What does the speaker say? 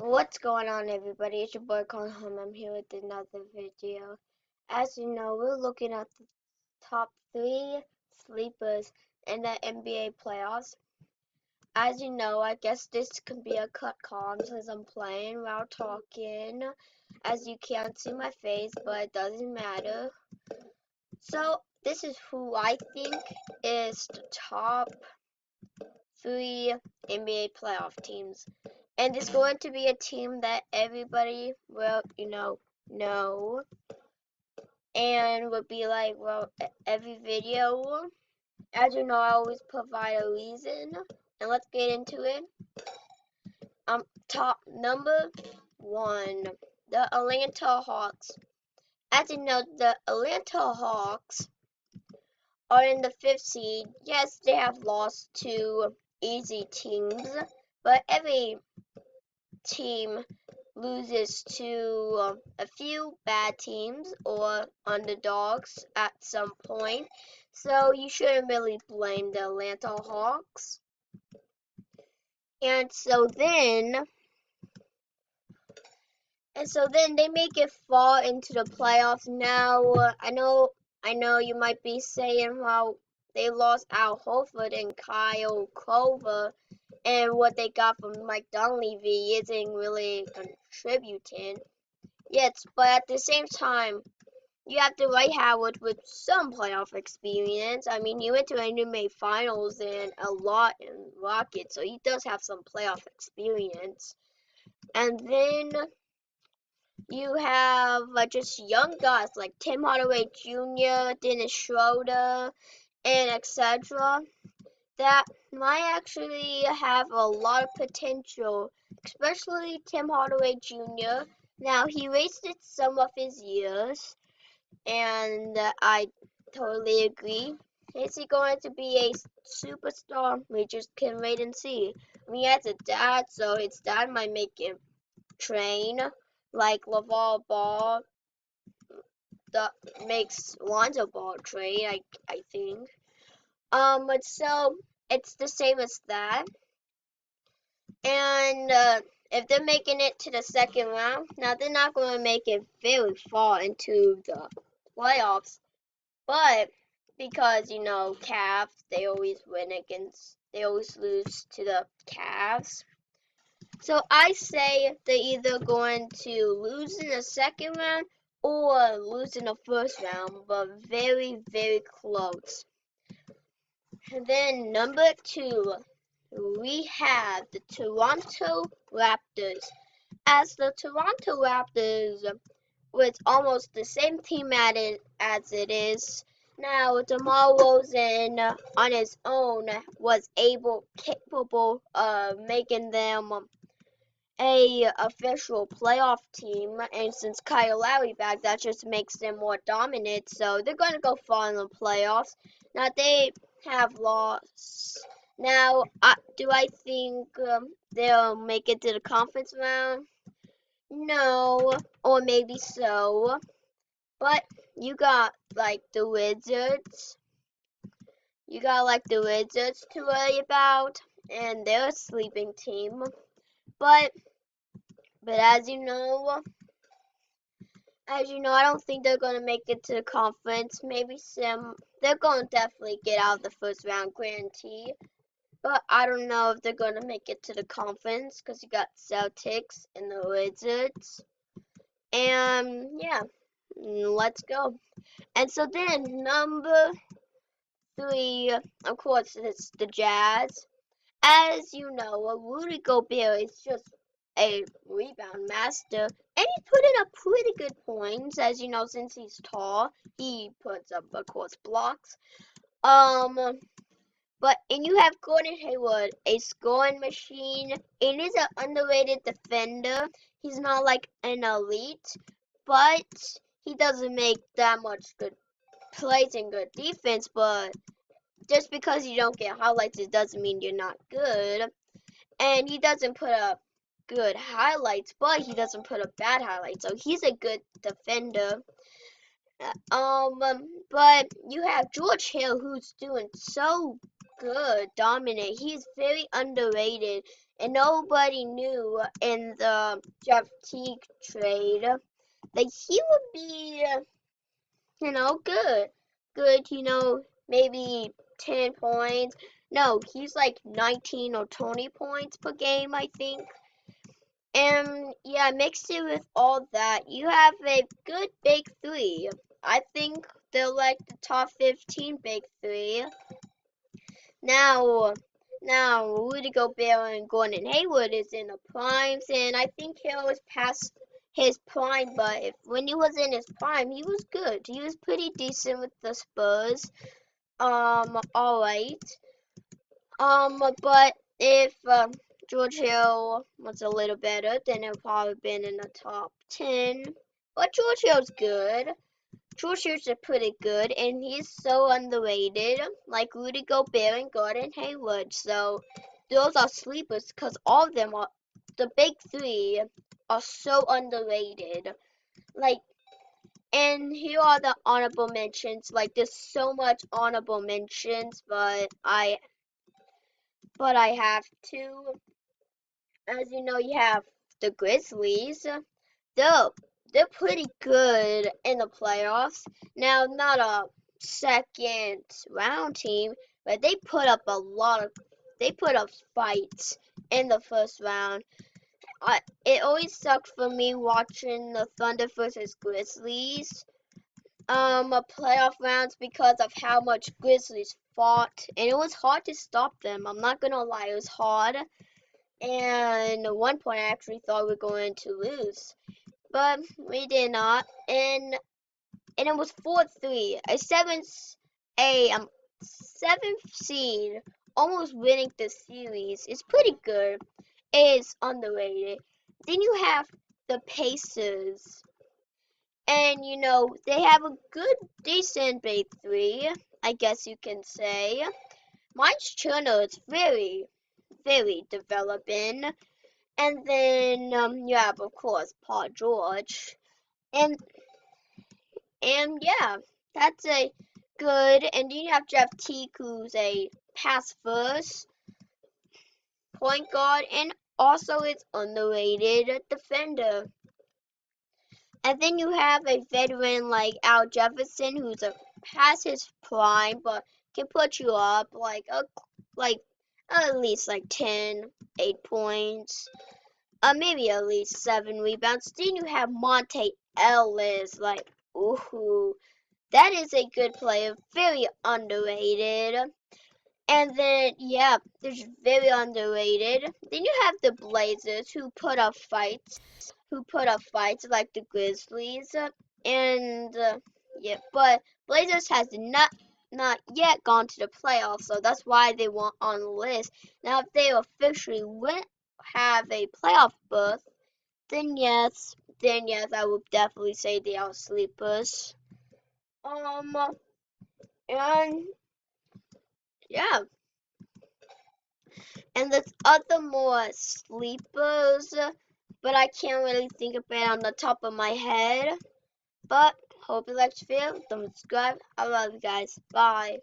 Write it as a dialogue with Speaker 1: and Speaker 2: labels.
Speaker 1: What's going on, everybody? It's your boy Colin Hum. I'm here with another video. As you know, we're looking at the top 3 sleepers in the NBA playoffs. As you know, I guess this can be a cut call since I'm playing while talking, as you can't see my face, but it doesn't matter. So, this is who I think is the top 3 NBA playoff teams. And it's going to be a team that everybody will, know. And will be like, well, every video, as you know, I always provide a reason. And let's get into it. Top number 1, the Atlanta Hawks. As you know, the Atlanta Hawks are in the 5th seed. Yes, they have lost to easy teams, but every team loses to a few bad teams or underdogs at some point. So you shouldn't really blame the Atlanta Hawks. And so then they make it far into the playoffs. Now I know you might be saying, well, they lost Al Horford and Kyle Korver, and what they got from Mike Dunleavy isn't really contributing. Yes, but at the same time, you have Dwight Howard with some playoff experience. I mean, he went to NBA Finals and a lot in Rockets, so he does have some playoff experience. And then you have just young guys like Tim Hardaway Jr., Dennis Schroeder, and etc. that might actually have a lot of potential, especially Tim Hardaway Jr. Now, he wasted some of his years, and I totally agree. Is he going to be a superstar? We just can wait and see. I mean, he has a dad, so his dad might make him train like LaVar Ball that makes Lonzo Ball train, I think. But so it's the same as that. And if they're making it to the second round, now they're not going to make it very far into the playoffs, but because Cavs, they always lose to the Cavs. So I say they're either going to lose in the second round or lose in the first round, but very, very close. And then number 2, we have the Toronto Raptors. As the Toronto Raptors was almost the same team as it is now, DeMar DeRozan on his own was capable of making them a official playoff team, and since Kyle Lowry back, that just makes them more dominant. So they're gonna go far in the playoffs. Now they have lost. Now, do I think they'll make it to the conference round? No, or maybe so. But you got like the Wizards. You got like the Wizards to worry about, and they're a sleeping team. But as you know, I don't think they're gonna make it to the conference. Maybe they're gonna definitely get out of the first round, guarantee. But I don't know if they're gonna make it to the conference because you got Celtics and the Wizards. And yeah, let's go. And so then number 3, of course, it's the Jazz. As you know, Rudy Gobert is just a rebound master, and he's putting up pretty good points. As you know, since he's tall, he puts up, of course, blocks. And you have Gordon Hayward, a scoring machine. It is an underrated defender. He's not like an elite, but he doesn't make that much good plays and good defense. But just because you don't get highlights, it doesn't mean you're not good. And he doesn't put up good highlights, but he doesn't put up bad highlights. So he's a good defender. But you have George Hill, who's doing so good, dominant. He's very underrated. and nobody knew in the Jeff Teague trade that he would be, good. Good, maybe 10 points. No, he's like 19 or 20 points per game, I think. And yeah, mixed it with all that, you have a good big three. I think they're like the top 15 big three. Now, Rudy Gobert and Gordon Hayward is in the primes, and I think he was past his prime. But when he was in his prime, he was good. He was pretty decent with the Spurs. All right. But if George Hill was a little better, then it would probably been in the top 10. But George Hill's good. George Hill's pretty good, and he's so underrated, like Rudy Gobert and Gordon Hayward. So those are sleepers because all of them are the big three are so underrated. Like, and here are the honorable mentions. Like, there's so much honorable mentions, but I have to. As you know, you have the Grizzlies. They're they're pretty good in the playoffs. Now, not a second round team, but they put up fights in the first round. It always sucked for me watching the Thunder versus Grizzlies playoff rounds because of how much Grizzlies fought, and it was hard to stop them. I'm not gonna lie, it was hard. And at one point, I actually thought we were going to lose, but we did not. And it was 4-3, seventh seed, almost winning the series. It's pretty good. It is underrated. Then you have the Pacers, and they have a good, decent big three, I guess you can say. Miles Turner is very, very developing. And then you have, of course, Paul George. And yeah, that's a good. And then you have Jeff Teague, who's a pass first point guard and also is underrated defender. And then you have a veteran like Al Jefferson, who's past his prime, but can put you up like at least like 10, 8 points. Maybe at least 7 rebounds. Then you have Monte Ellis, like, ooh, that is a good player, very underrated. And then, yeah, there's very underrated. Then you have the Blazers who put up fights like the Grizzlies. And, yeah, but Blazers has not yet gone to the playoffs, so that's why they weren't on the list. Now, if they officially have a playoff berth, then yes, I would definitely say they are sleepers. And yeah, and there's other more sleepers, but I can't really think of it on the top of my head. But hope you liked the video. Don't subscribe. I love you guys. Bye.